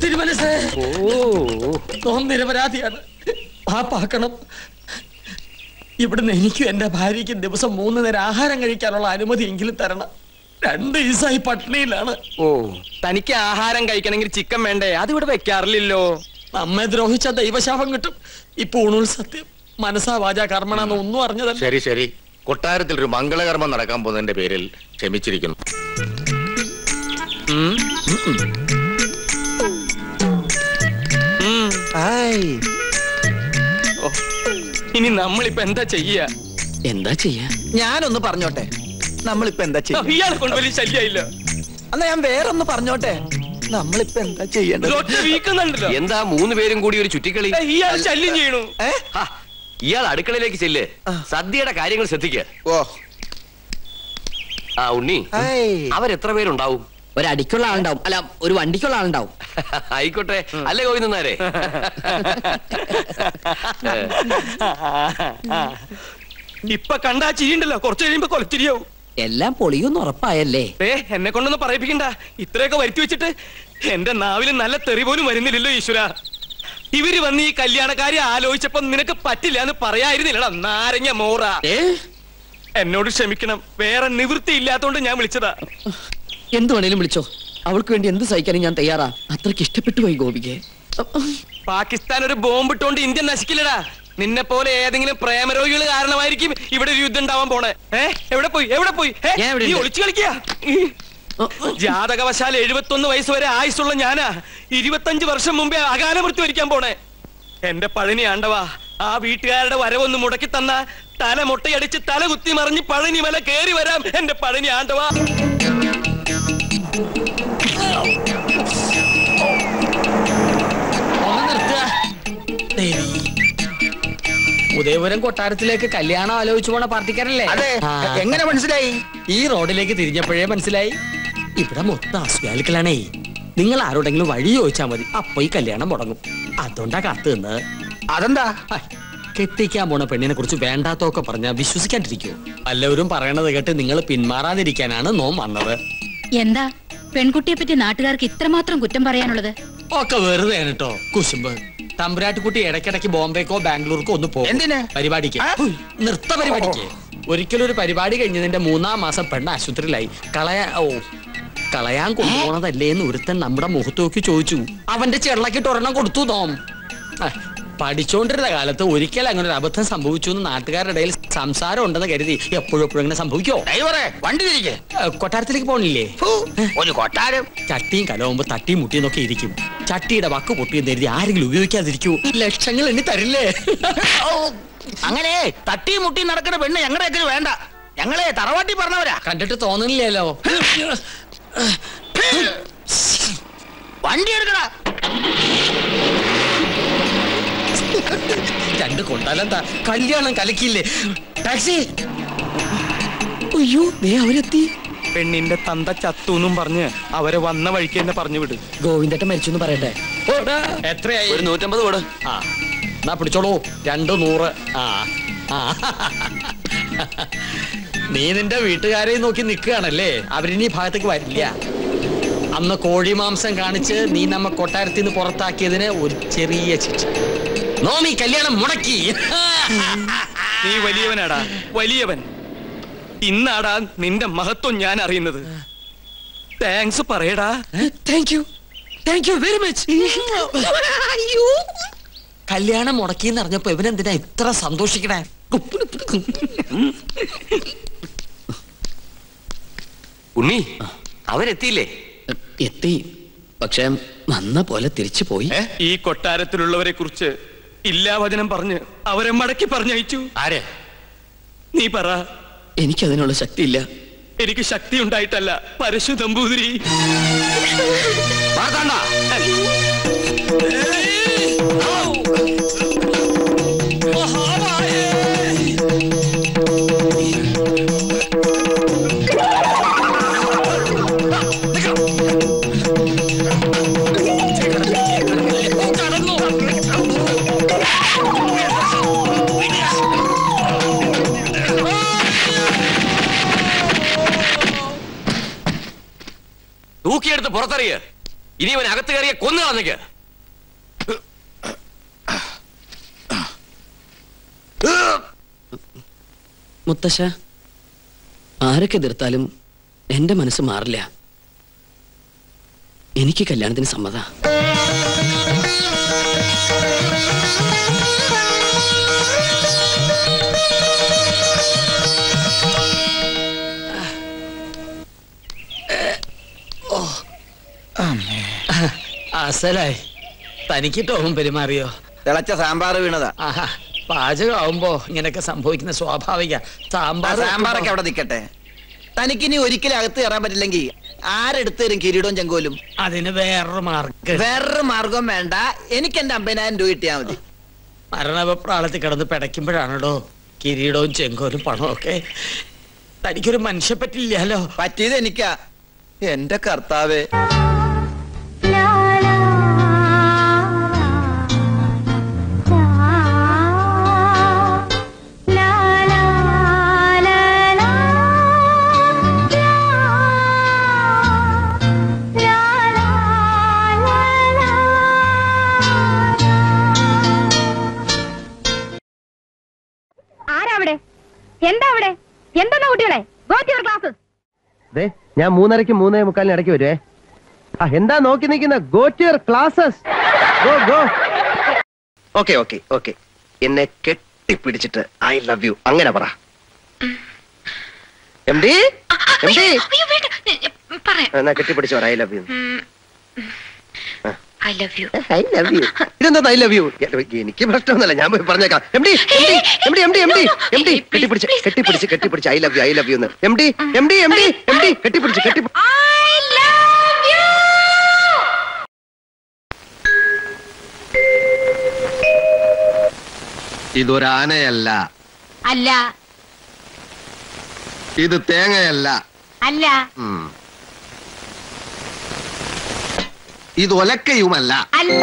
തിരുമനസേ, നിരപരാധിയാണ്, പാപ്പാക്കണം. ഇവിടുന്ന് എനിക്കും എന്റെ ഭാര്യയ്ക്കും ദിവസം 3 നേരം ആഹാരം കഴിക്കാനുള്ള അനുമതി എങ്കിലും തരണം. 2 ദിവസമായി പട്ടിണിയിലാണ്. ഓ, തനിക്ക് ആഹാരം കഴിക്കണമെങ്കിൽ ചിക്കൻ വേണ്ടേ? അതിവിടെ വെക്കാറില്ലല്ലോ. നമ്മെ ദ്രോഹിച്ച ദൈവശാപം കിട്ടും. ഇപ്പൊ ഊണുൽ സത്യം മനസ്സാ വാച കർമ്മണെന്ന് ഒന്നും അറിഞ്ഞതല്ല. ശരി ശരി, കൊട്ടാരത്തിൽ ഒരു മംഗളകർമ്മം നടക്കാൻ പോകുന്നതിന്റെ പേരിൽ ക്ഷമിച്ചിരിക്കുന്നു. ഇനി നമ്മളിപ്പോ എന്താ ചെയ്യാ? ഞാനൊന്ന് പറഞ്ഞോട്ടെ, നമ്മളിപ്പോ എന്താ ചെയ്യാ? ഇയാളെ കൊണ്ട് വലിയ ശല്യായില്ല. എന്നാ ഞാൻ വേറൊന്ന് പറഞ്ഞോട്ടെ, നമ്മളിപ്പോ എന്താ ചെയ്യേണ്ടത്? എന്താ 3 പേരും കൂടി ഒരു ചുറ്റിക്കളി? ഇയാൾ ശല്യം ചെയ്യണു. ഇയാൾ അടുക്കളയിലേക്ക് ചെല്ല്, സദ്യയുടെ കാര്യങ്ങൾ ശ്രദ്ധിക്കുക. ഓ ആ ഉണ്ണി, അവരെത്ര പേരുണ്ടാവും? ഒരടിക്കുള്ള ആളുണ്ടാവും, അല്ല ഒരു വണ്ടിക്കുള്ള ആളുണ്ടാവും. ആയിക്കോട്ടെ, അല്ലേ ഗോവിന്ദനാരെ? ഇപ്പൊ കണ്ടാ ചിരിയുണ്ടല്ലോ, കുറച്ച് കഴിയുമ്പോ കൊലച്ചിരിയാവും. എല്ലാം പൊളിയൊന്നും ഉറപ്പായല്ലേ? എന്നെ കൊണ്ടൊന്നും പറയിപ്പിക്കണ്ട. ഇത്രയൊക്കെ വരുത്തി വെച്ചിട്ട് എന്റെ നാവിൽ നല്ല തെറി പോലും വരുന്നില്ലല്ലോ ഈശ്വര. ഇവര് വന്ന് ഈ കല്യാണക്കാരി ആലോചിച്ചപ്പോ നിനക്ക് പറ്റില്ല എന്ന് പറയായിരുന്നില്ലടാ നാരങ്ങ മോറ. എന്നോട് ക്ഷമിക്കണം, വേറെ നിവൃത്തി ഇല്ലാത്തോണ്ട് ഞാൻ വിളിച്ചതാ. എന്ത് വേണേലും വിളിച്ചോ, അവൾക്ക് വേണ്ടി എന്ത് സഹിക്കാനും ഞാൻ തയ്യാറാ. അത്രയ്ക്ക് ഇഷ്ടപ്പെട്ടു പോയി ഗോപികെ. പാകിസ്ഥാൻ ഒരു ബോംബിട്ടോണ്ട് ഇന്ത്യ നശിക്കില്ലടാ. നിന്നെ പോലെ ഏതെങ്കിലും പ്രേമരോഗികൾ കാരണമായിരിക്കും ഇവിടെ ഒരു യുദ്ധം ഉണ്ടാവാൻ പോണേ. എവിടെ പോയി ഒളിച്ചു കളിക്കുക? ജാതകവശാൽ 71 വയസ്സ് വരെ ആയുസുള്ള ഞാനാ 25 വർഷം മുമ്പേ അകാല മൃത്യു വരിക്കാൻ പോണേ. എന്റെ പഴനി ആണ്ടവാ, ആ വീട്ടുകാരുടെ വരവൊന്ന് മുടക്കി തന്ന തല മുട്ടയടിച്ച് തല കുത്തി മറിഞ്ഞ് പഴനി മല കേറി വരാം. എന്റെ പഴനി ആണ്ടവാ. ഉദയപുരം കൊട്ടാരത്തിലേക്ക് കല്യാണം ആലോചിച്ചു പോണ പാർട്ടിക്കാരല്ലേ? എങ്ങനെ മനസ്സിലായി? ഈ റോഡിലേക്ക് തിരിഞ്ഞപ്പോഴേ മനസ്സിലായി. ഇവിടെ മൊത്തം അസ്വാലിക്കലാണേ. നിങ്ങൾ ആരോടെങ്കിലും വഴി ചോദിച്ചാൽ മതി, അപ്പൊ ഈ കല്യാണം മുടങ്ങും. അതുകൊണ്ടാ കാത്തു നിന്ന്. അതെന്താ? കെട്ടിക്കാൻ പോണ പെണ്ണിനെ കുറിച്ച് വേണ്ടാത്തൊക്കെ പറഞ്ഞാൽ വിശ്വസിക്കാണ്ടിരിക്കൂ. എല്ലാവരും പറയണത് കേട്ട് നിങ്ങൾ പിന്മാറാതിരിക്കാനാണ് നോം വന്നത്. എന്താ പെൺകുട്ടിയെ പറ്റി നാട്ടുകാർക്ക് ഇത്രമാത്രം കുറ്റം പറയാനുള്ളത്? ഒക്കെ വെറുതെ കേട്ടോ കുശുമ്പ്. തമ്പുരാട്ടിക്കുട്ടി ഇടയ്ക്കിടയ്ക്ക് ബോംബെക്കോ ബാംഗ്ലൂർക്കോ ഒന്ന് പോകും പരിപാടിക്ക്, നൃത്ത പരിപാടിക്ക്. ഒരിക്കലും ഒരു പരിപാടി കഴിഞ്ഞതിന്റെ 3-ാം മാസം പെണ്ണ് ആശുപത്രിയിലായി. കളയാൻ കൊണ്ടുപോണതല്ലേ എന്ന് ഒരുത്തൻ നമ്മുടെ മുഖത്ത് നോക്കി ചോദിച്ചു. അവന്റെ ചെള്ളക്കിട്ട് ഒരെണ്ണം കൊടുത്തു നോം. പഠിച്ചോണ്ടിരുന്ന കാലത്ത് ഒരിക്കൽ അങ്ങനെ ഒരു അബദ്ധം സംഭവിച്ചു എന്ന് നാട്ടുകാരുടെ ഇടയിൽ സംസാരം ഉണ്ടെന്ന് കരുതി എപ്പോഴും ഇങ്ങനെ സംഭവിക്കോ? വണ്ടി തിരികെ കൊട്ടാരത്തിലേക്ക് പോണില്ലേ? ഒരു കൊട്ടാരം ചട്ടിയും കലവുമ്പോ തട്ടിയും മുട്ടിയും ഒക്കെ ഇരിക്കും. ചട്ടിയുടെ വക്ക് പൊട്ടിയെന്ന് കരുതി ആരെങ്കിലും ഉപയോഗിക്കാതിരിക്കൂ? ലക്ഷങ്ങൾ എണ്ണി തരില്ലേ? അങ്ങനെ തട്ടിയും മുട്ടിയും നടക്കുന്ന പെണ്ണ് ഞങ്ങളുടെ വേണ്ട. ഞങ്ങളെ തറവാട്ടി പറഞ്ഞവരാ. കണ്ടിട്ട് തോന്നുന്നില്ലല്ലോ. വണ്ടി എടുക്കണ. 2 കൊണ്ടാലെന്താ, കല്യാണം കലക്കില്ലേ? ടാക്സി. അയ്യോ, അവരെത്തി. പെണ്ണിന്റെ തന്ത ചത്തൂന്നും പറഞ്ഞ് അവരെ വന്ന വഴിക്ക് തന്നെ പറഞ്ഞു വിട്. ഗോവിന്ദേട്ടൻ മരിച്ചു പറയട്ടെ. എത്രയായി? ഒരു 150 കൂടെ. എന്നാ പിടിച്ചോളൂ, 200. നീ നിന്റെ വീട്ടുകാരെ നോക്കി നിൽക്കുകയാണല്ലേ? അവരിനി ഭാഗത്തേക്ക് വരില്ല. അന്ന് കോഴി മാംസം കാണിച്ച് നീ നമ്മ കൊട്ടാരത്തിൽ നിന്ന് പുറത്താക്കിയതിന് ഒരു ചെറിയ ശിക്ഷ. നോമി കല്യാണം മുടക്കി. നീ വലിയവനാടാ, വലിയവൻ. ഇന്നാടാ നിന്റെ മഹത്വം ഞാൻ അറിയുന്നത്. താങ്ക്സ് പറയടാ. Thank you very much. കല്യാണം മുടക്കിന്ന് അറിഞ്ഞപ്പോ ഇവനെന്തിനാ ഇത്ര സന്തോഷിക്കണേ? ഉണ്ണി, അവരെത്തിയില്ലേ? എത്തി, പക്ഷെ വന്ന പോലെ തിരിച്ചു പോയി. ഈ കൊട്ടാരത്തിലുള്ളവരെ കുറിച്ച് ഇല്ലാവചനം പറഞ്ഞ് അവരെ മടക്കി പറഞ്ഞയച്ചു. ആരെ? നീ പറ. എനിക്കതിനുള്ള ശക്തിയില്ല. എനിക്ക് ശക്തി ഉണ്ടായിട്ടല്ല, പരശു നമ്പൂതിരി. പുറത്തറിയ. ഇനി ഇവൻ അകത്ത് കയറിയ കൊന്നു കളഞ്ഞേക്ക്. മുത്തശ്ശ, ആരൊക്കെ എതിർത്താലും എന്റെ മനസ്സ് മാറില്ല. എനിക്ക് കല്യാണത്തിന് സമ്മത. അസലായി. തനിക്ക് ടോമും പെരുമാറിയോ? തിളച്ച സാമ്പാർ വീണതാ. ആഹാ, പാചകമാവുമ്പോ ഇങ്ങനെയൊക്കെ സംഭവിക്കുന്ന സ്വാഭാവിക. സാമ്പാറൊക്കെ അവിടെ നിൽക്കട്ടെ. തനിക്കിനി ഒരിക്കലും അകത്ത് കയറാൻ പറ്റില്ലെങ്കിൽ ആരെടുത്ത് തരും കിരീടവും ചെങ്കോലും? അതിന് വേറൊരു മാർഗം വേണ്ട. എനിക്ക് എന്റെ 50,000 രൂപ കിട്ടിയാ മതി. മരണപ്രാളത്തിൽ കിടന്ന് പിടയ്ക്കുമ്പോഴാണോ കിരീടവും ചെങ്കോലും പണവും ഒക്കെ? തനിക്കൊരു മനുഷ്യ പറ്റില്ലല്ലോ. പറ്റിയത് എനിക്കാ. എന്റെ കർത്താവേ. എന്താ അവിടെ? എന്താ കുട്ടികളെ? Go to your classes. ഞാൻ 3:30-ക്കും 3:45-നും ഇടയ്ക്ക് വരുവേ. എന്താ നോക്കി നിൽക്കുന്ന? Go to your classes. Go go. Okay okay okay. എന്നെ കെട്ടിപ്പിടിച്ചിട്ട് ഐ ലവ് യു അങ്ങനെ പറ. എംഡി എംഡി എന്നാ കെട്ടിപ്പിടിച്ചു പറ I love you. I love you. I love you. ഇതെന്താ ഐ ലവ് യു? എനിക്ക് പ്രശ്നമൊന്നുമില്ല, ഞാൻ പോയി പറഞ്ഞേക്കാം. MD MD MD MD MD MD കെട്ടിപ്പിടിച്ച് കെട്ടിപ്പിടിച്ച് കെട്ടിപ്പിടിച്ച് I love you I love you എന്ന്. എംഡി എംഡി എംഡി എംഡി കെട്ടിപ്പിടിച്ച് കെട്ടിപ്പിടിച്ച്. I love you. ഇതൊരാനയല്ല. അല്ല. ഇത് തേങ്ങയല്ല. അല്ല. ഇത് ഒലക്കയുമല്ല. അല്ല.